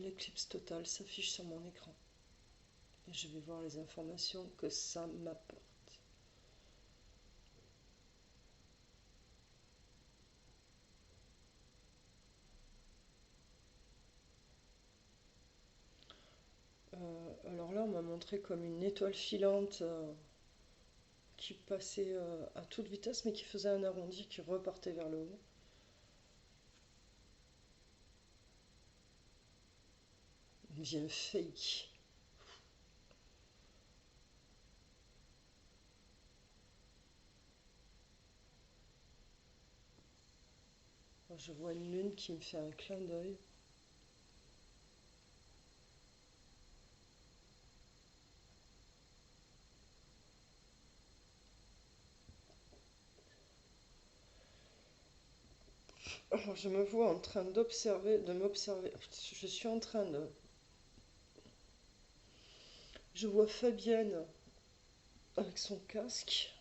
l'éclipse totale s'affiche sur mon écran. Et je vais voir les informations que ça m'apporte. Alors là, on m'a montré comme une étoile filante qui passait à toute vitesse, mais qui faisait un arrondi qui repartait vers le haut. Bien fake. Je vois une lune qui me fait un clin d'œil. Alors je me vois en train d'observer, de m'observer. Je suis en train de... Je vois Fabienne avec son casque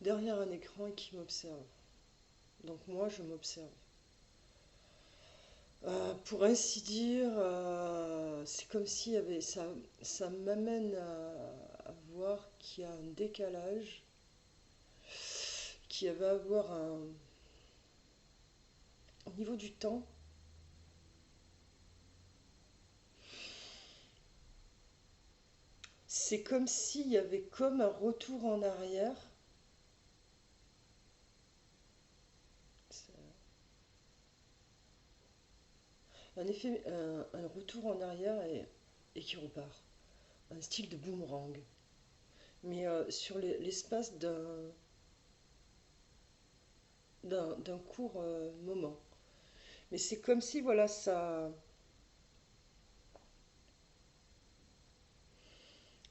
derrière un écran et qui m'observe. Donc moi, je m'observe. Pour ainsi dire, c'est comme s'il y avait... Ça m'amène à voir qu'il y a un décalage, qu'il va y avoir un... Au niveau du temps, c'est comme s'il y avait comme un retour en arrière. Un effet, un retour en arrière et qui repart. Un style de boomerang. Mais sur l'espace d'un court moment. Mais c'est comme si, voilà, ça...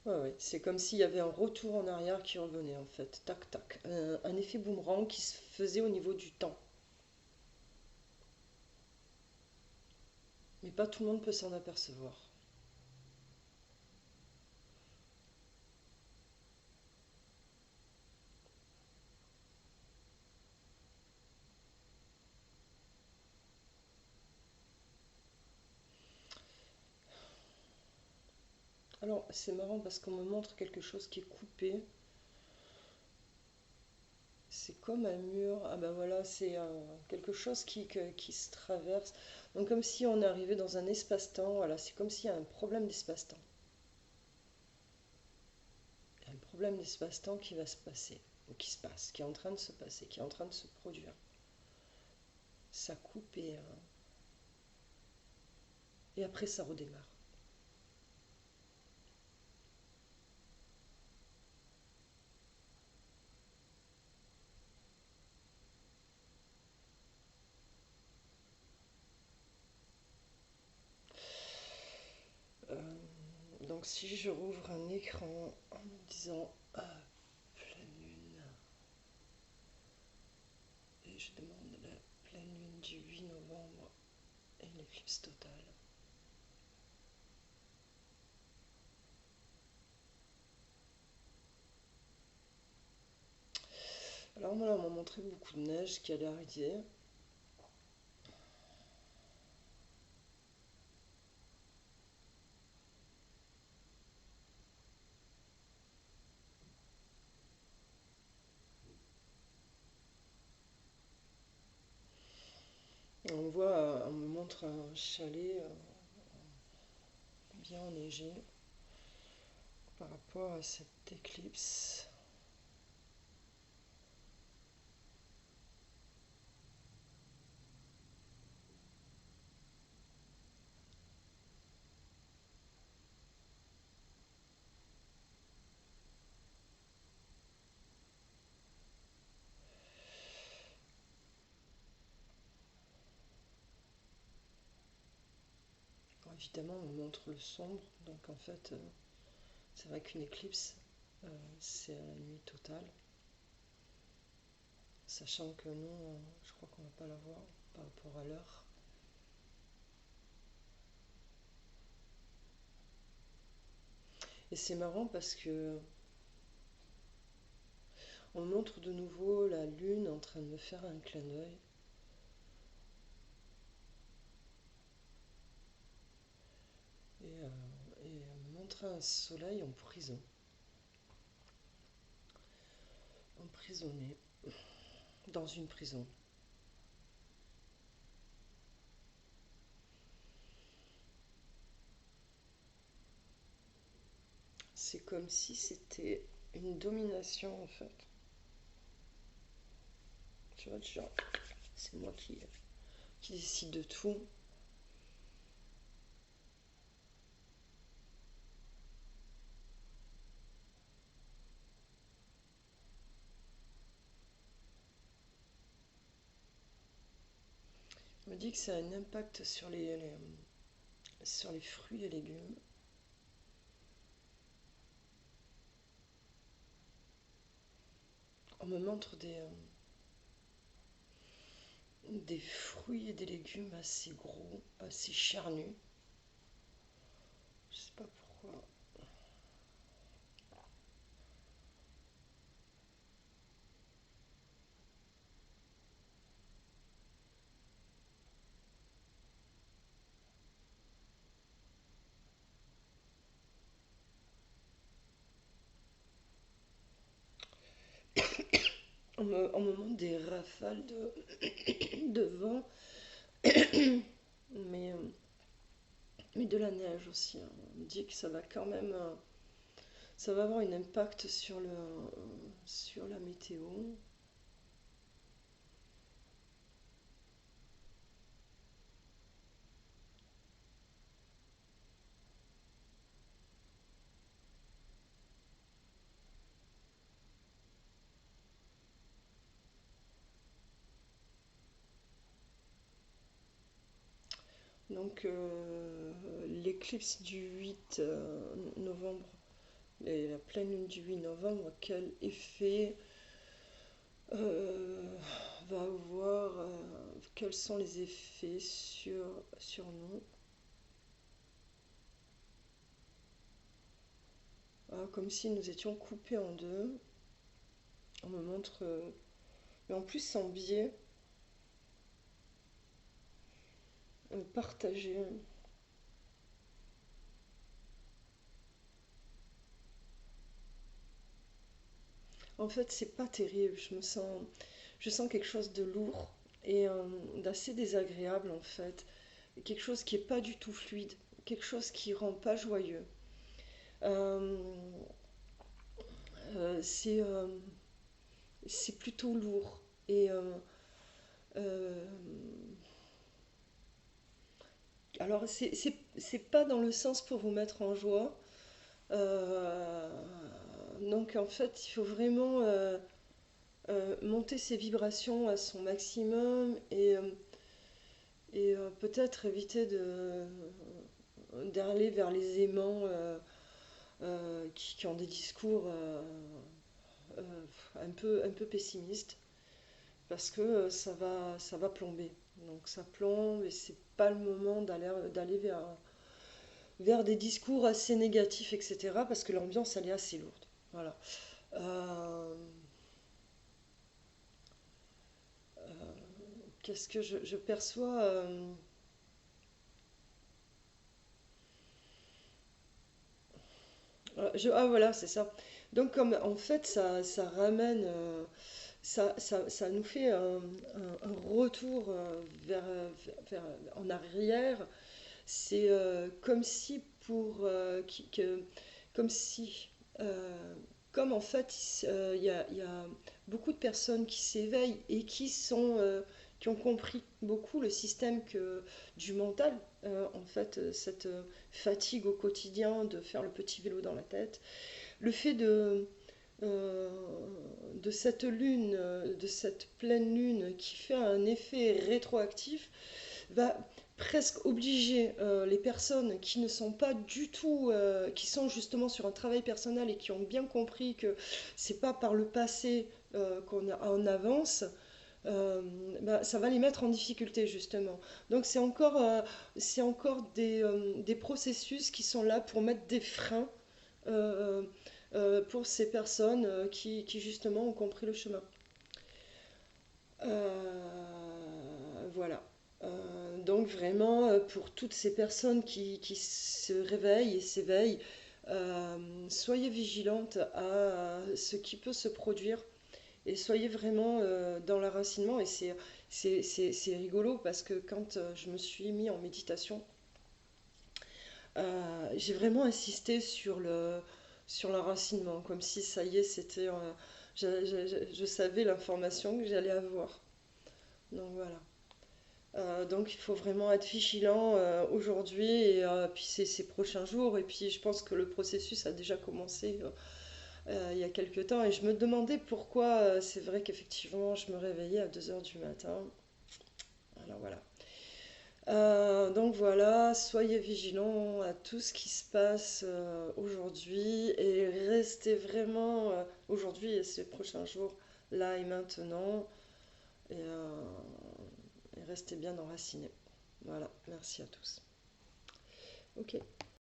Ouais, ouais, c'est comme s'il y avait un retour en arrière qui revenait, en fait. Tac, tac. Un effet boomerang qui se faisait au niveau du temps. Mais pas tout le monde peut s'en apercevoir. Alors, c'est marrant parce qu'on me montre quelque chose qui est coupé. C'est comme un mur. Ah ben voilà, c'est quelque chose qui se traverse. Donc comme si on arrivait dans un espace-temps. Voilà, c'est comme s'il y a un problème d'espace-temps. Il y a un problème d'espace-temps qui va se passer, ou qui se passe, qui est en train de se passer, qui est en train de se produire. Ça coupe et après ça redémarre. Donc si je rouvre un écran en me disant pleine lune, et je demande la pleine lune du 8 novembre et l'éclipse totale. Alors voilà, on m'a montré beaucoup de neige qui allait arriver. On me montre un chalet bien enneigé par rapport à cette éclipse. Bon, évidemment, on montre le sombre, donc en fait, c'est vrai qu'une éclipse, c'est à la nuit totale, sachant que nous, je crois qu'on va pas la voir par rapport à l'heure. Et c'est marrant parce que on montre de nouveau la lune en train de me faire un clin d'œil. représentera un soleil en prison, emprisonné dans une prison. C'est comme si c'était une domination en fait. Tu vois, genre, c'est moi qui décide de tout. On me dit que ça a un impact sur sur les fruits et légumes. On me montre des fruits et des légumes assez gros, assez charnus. Je sais pas pourquoi. On me montre des rafales de vent, mais, euh, mais de la neige aussi, hein. On me dit que ça va quand même, ça va avoir un impact sur la météo. Donc l'éclipse du 8 novembre, la pleine lune du 8 novembre, quel effet euh, va avoir, quels sont les effets sur nous? Ah, comme si nous étions coupés en deux. On me montre, mais en plus sans biais, partagé. En fait, c'est pas terrible. Je sens quelque chose de lourd et d'assez désagréable en fait. Quelque chose qui est pas du tout fluide, quelque chose qui rend pas joyeux. Euh, c'est c'est plutôt lourd et euh, alors c'est pas dans le sens pour vous mettre en joie. Euh, donc en fait, il faut vraiment monter ses vibrations à son maximum et peut-être éviter d'aller vers les aimants qui ont des discours un peu pessimistes parce que ça va plomber. Donc ça plombe et c'est pas le moment d'aller vers des discours assez négatifs, etc. parce que l'ambiance elle est assez lourde. Voilà. Euh, Qu'est-ce que je perçois ah voilà, c'est ça. Donc comme en fait ça ramène, ça nous fait un retour en arrière. C'est comme si comme si, euh, comme en fait il y a beaucoup de personnes qui s'éveillent et qui ont compris beaucoup le système du mental, en fait, cette fatigue au quotidien de faire le petit vélo dans la tête, le fait euh, de cette lune, de cette pleine lune qui fait un effet rétroactif, va presque obliger les personnes qui ne sont pas du tout, qui sont justement sur un travail personnel et qui ont bien compris que c'est pas par le passé qu'on en avance, euh, bah, ça va les mettre en difficulté justement. Donc c'est encore des processus qui sont là pour mettre des freins euh, pour ces personnes qui justement ont compris le chemin. Voilà. Donc vraiment, pour toutes ces personnes qui se réveillent et s'éveillent, Soyez vigilante à ce qui peut se produire et soyez vraiment dans l'enracinement. Et c'est rigolo parce que quand je me suis mis en méditation, j'ai vraiment insisté sur l'enracinement, comme si ça y est, c'était, je savais l'information que j'allais avoir. Donc voilà. Donc il faut vraiment être vigilant aujourd'hui et puis ces prochains jours. Et puis je pense que le processus a déjà commencé il y a quelques temps. Et je me demandais pourquoi c'est vrai qu'effectivement je me réveillais à 2 heures du matin. Alors voilà. Donc voilà, soyez vigilants à tout ce qui se passe aujourd'hui et restez vraiment aujourd'hui et ces prochains jours, là et maintenant, et restez bien enracinés. Voilà, merci à tous. Ok.